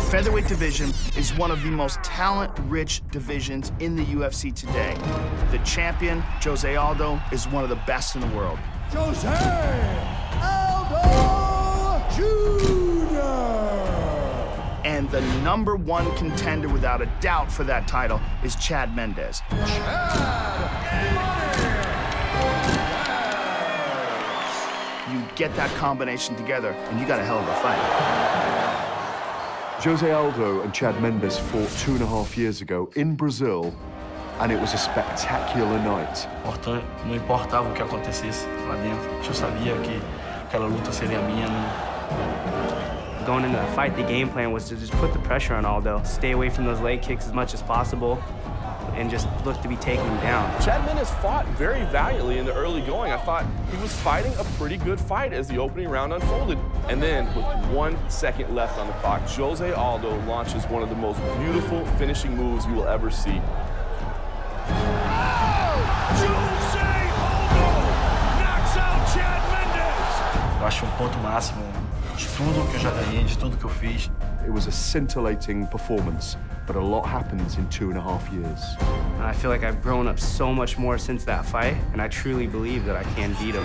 featherweight division is one of the most talent-rich divisions in the UFC today. The champion, Jose Aldo, is one of the best in the world. Jose Aldo Jr. And the #1 contender, without a doubt, for that title is Chad Mendes. You get that combination together, and you got a hell of a fight. Jose Aldo and Chad Mendes fought 2.5 years ago in Brazil, and it was a spectacular night. Não importava o que acontecesse lá dentro. Eu sabia que aquela luta seria minha. Going into the fight, the game plan was to just put the pressure on Aldo, stay away from those leg kicks as much as possible, and just look to be taken down. Chad Mendes fought very valiantly in the early going. I thought he was fighting a pretty good fight as the opening round unfolded. And then, with 1 second left on the clock, Jose Aldo launches one of the most beautiful finishing moves you will ever see. Jose Aldo knocks out Chad Mendes. Eu acho ponto máximo de tudo que eu já ganhei, de tudo que eu fiz. It was a scintillating performance, but a lot happens in 2.5 years. I feel like I've grown up so much more since that fight, and I truly believe that I can beat him.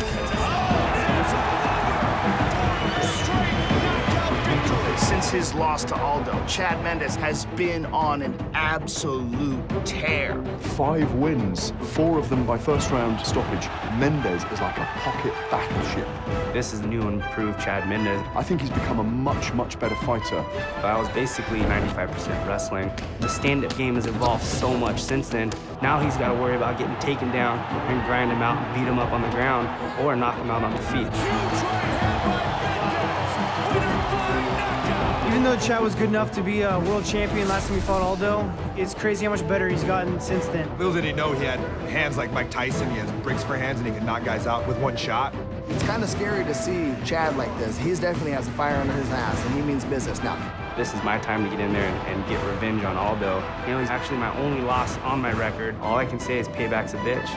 Since his loss to Aldo, Chad Mendes has been on an absolute tear. 5 wins, 4 of them by first-round stoppage. Mendes is like a pocket battleship. This is the new and improved Chad Mendes. I think he's become a much, much better fighter. I was basically 95% wrestling. The stand-up game has evolved so much since then. Now he's got to worry about getting taken down and grind him out and beat him up on the ground or knock him out on the feet. Even though Chad was good enough to be a world champion last time he fought Aldo, it's crazy how much better he's gotten since then. Little did he know he had hands like Mike Tyson. He has bricks for hands, and he can knock guys out with 1 shot. It's kind of scary to see Chad like this. He definitely has a fire under his ass, and he means business now. This is my time to get in there and get revenge on Aldo. You know, he's actually my only loss on my record. All I can say is payback's a bitch.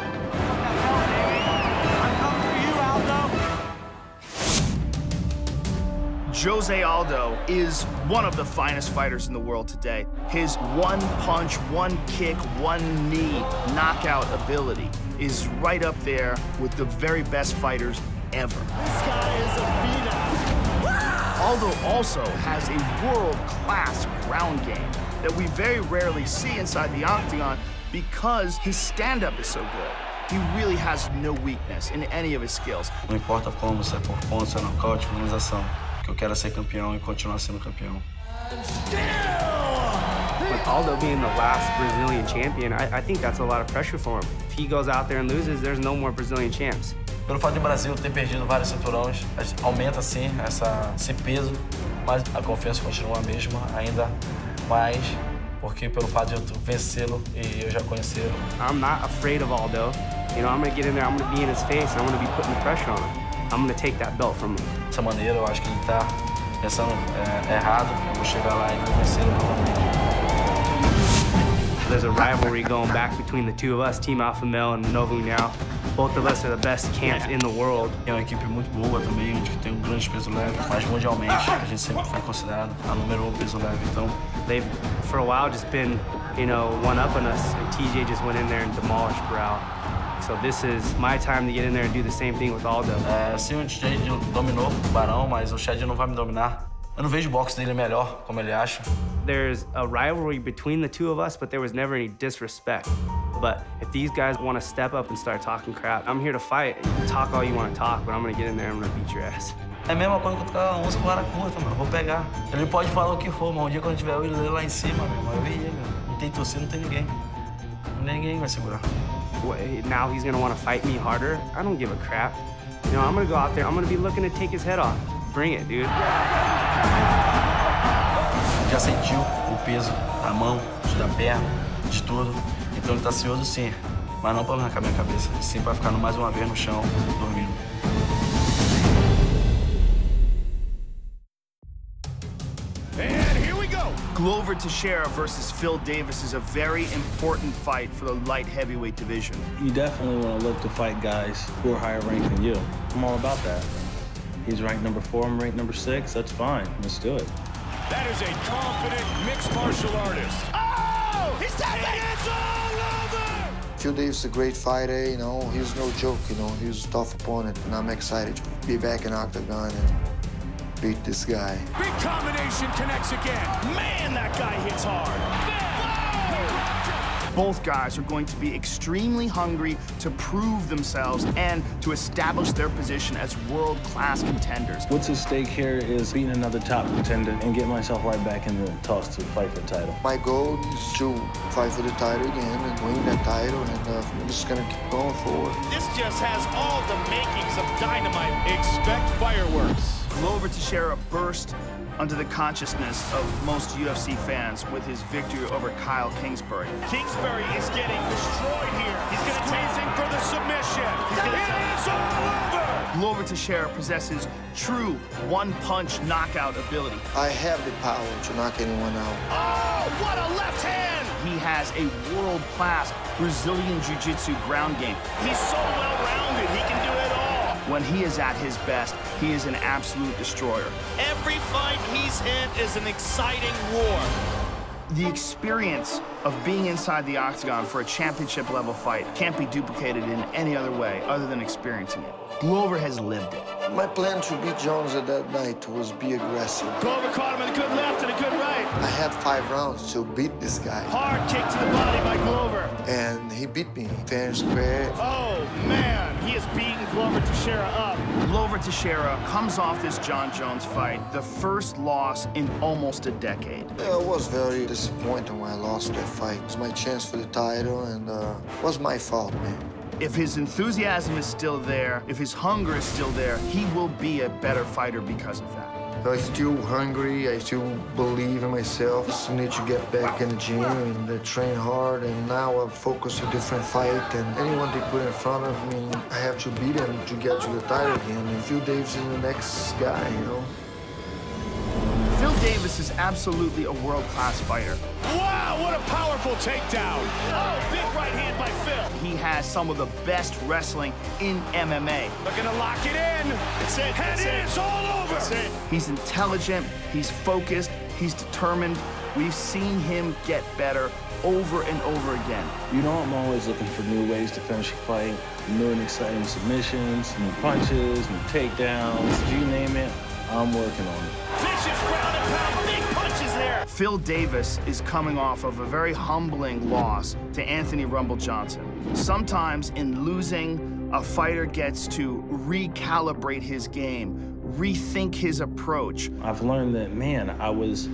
Jose Aldo is one of the finest fighters in the world today. His 1 punch, 1 kick, 1 knee knockout ability is right up there with the very best fighters ever. This guy is a phenom. Aldo also has a world-class ground game that we very rarely see inside the octagon because his stand-up is so good. He really has no weakness in any of his skills. Não importa como, se é por ponto, se é nocaute, finalização. Que eu quero ser campeão e continuar sendo campeão. With Aldo being the last Brazilian champion, I think that's a lot of pressure for him. If he goes out there and loses, there's no more Brazilian champs. Pelo fato de Brasil ter perdido vários cinturões, aumenta sim esse peso, mas a confiança continua a mesma, ainda mais, porque pelo fato de eu vencê-lo e eu já conhecê-lo. I'm not afraid of Aldo. You know, I'm gonna get in there, I'm gonna be in his face, and I'm gonna be putting the pressure on him. I'm gonna take that belt from him. Dessa maneira, eu acho que ele tá pensando errado. Eu vou chegar lá e vou vencê-lo novamente. There's a rivalry going back between the two of us, Team Alpha Male and Novo now. Both of us are the best camps in the world. É uma equipe muito boa também, onde tem um grande peso leve, mas mundialmente a gente sempre foi considerado a número 1 peso leve. Então, they've for a while just been, you know, one-upping us, and TJ just went in there and demolished Brow. So this is my time to get in there and do the same thing with Aldo. Sim, o TJ dominou o Barão, mas o Chad não vai me dominar. Eu não vejo o boxe dele melhor, como ele acha. There's a rivalry between the two of us, but there was never any disrespect. But if these guys want to step up and start talking crap, I'm here to fight. You can talk all you want to talk, but I'm going to get in there and I'm going to beat your ass. É a mesma coisa que eu tocar onça com vara curta, mano. Vou pegar. Ele pode falar o que for, mas um dia quando eu tiver ele lá em cima, meu irmão, eu vi ele. Não tem torcida, não tem ninguém. Ninguém vai segurar. Now he's gonna want to fight me harder. I don't give a crap. You know, I'm gonna go out there, I'm gonna be looking to take his head off. Bring it, dude. Já sentiu o peso da mão, da perna, de tudo. Então ele tá ansioso sim, mas não pra arrancar minha cabeça. Sim pra ficar mais uma vez no chão, dormindo. Glover Teixeira versus Phil Davis is a very important fight for the light heavyweight division. You definitely want to look to fight guys who are higher ranked than you. I'm all about that. He's ranked number 4, I'm ranked number 6. That's fine. Let's do it. That is a confident mixed martial artist. Oh! He's tapping! It's all over! Phil Davis is a great fighter, you know. He's no joke, you know. He's a tough opponent, and I'm excited to be back in Octagon and beat this guy. Big combination connects again. Man, that guy hits hard. Both guys are going to be extremely hungry to prove themselves and to establish their position as world-class contenders. What's at stake here is beating another top contender and get myself right back in the talks to fight for the title. My goal is to fight for the title again and win that title, and I'm just gonna keep going forward. This just has all the makings of dynamite. Expect fireworks. Glover Teixeira burst under the consciousness of most UFC fans with his victory over Kyle Kingsbury. Kingsbury is getting destroyed here. He's going to chasing for the submission. It is all over. Glover Teixeira possesses true one-punch knockout ability. I have the power to knock anyone out. Oh, what a left hand! He has a world-class Brazilian Jiu-Jitsu ground game. He's so well-rounded, he can do it all. When he is at his best, he is an absolute destroyer. Every fight he's in is an exciting war. The experience of being inside the octagon for a championship-level fight can't be duplicated in any other way other than experiencing it. Glover has lived it. My plan to beat Jones at that night was be aggressive. Glover caught him with a good left and a good right. I had 5 rounds to beat this guy. Hard kick to the body by Glover. And he beat me fair and square. Oh, man, he has beaten Glover Teixeira up. Glover Teixeira comes off this John Jones fight, the first loss in almost a decade. I was very disappointed when I lost that fight. It was my chance for the title, and it was my fault, man. If his enthusiasm is still there, if his hunger is still there, he will be a better fighter because of that. I'm still hungry. I still believe in myself. I need to get back in the gym and train hard. And now I'm focused on a different fight. And anyone they put in front of me, I have to beat them to get to the title again. And Phil Davis is the next guy, you know. Phil Davis is absolutely a world-class fighter. Wow, what a powerful takedown. Oh, big right hand by Phil. He has some of the best wrestling in MMA. They're gonna lock it in. That's it. And it's all over. That's it. He's intelligent, he's focused, he's determined. We've seen him get better over and over again. You know, I'm always looking for new ways to finish a fight, new and exciting submissions, new punches, new takedowns, you name it, I'm working on it. Vicious ground and pound, big punches there. Phil Davis is coming off of a very humbling loss to Anthony Rumble Johnson. Sometimes in losing, a fighter gets to recalibrate his game, rethink his approach. I've learned that, man, I was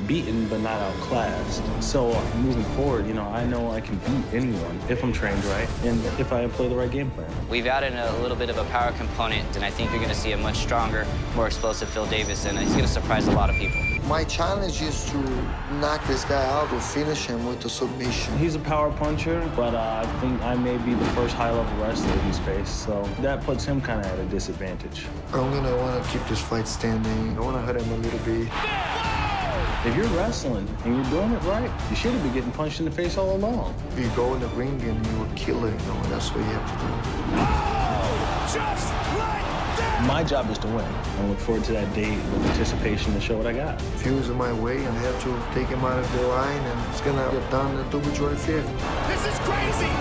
beaten but not outclassed. So moving forward, you know I can beat anyone if I'm trained right and if I play the right game plan. We've added a little bit of a power component, and I think you're going to see a much stronger, more explosive Phil Davis, and he's going to surprise a lot of people. My challenge is to knock this guy out or finish him with a submission. He's a power puncher, but I think I may be the first high-level wrestler he's faced, so that puts him kind of at a disadvantage. I'm going to want to keep this fight standing. I want to hurt him a little bit. If you're wrestling and you're doing it right, you shouldn't be getting punched in the face all along. If you go in the ring and you will kill it, you know, that's what you have to do. Oh, just like that! My job is to win. I look forward to that date with anticipation to show what I got. Phil's in my way, and I have to take him out of the line, and it's gonna get done October 25th. This is crazy!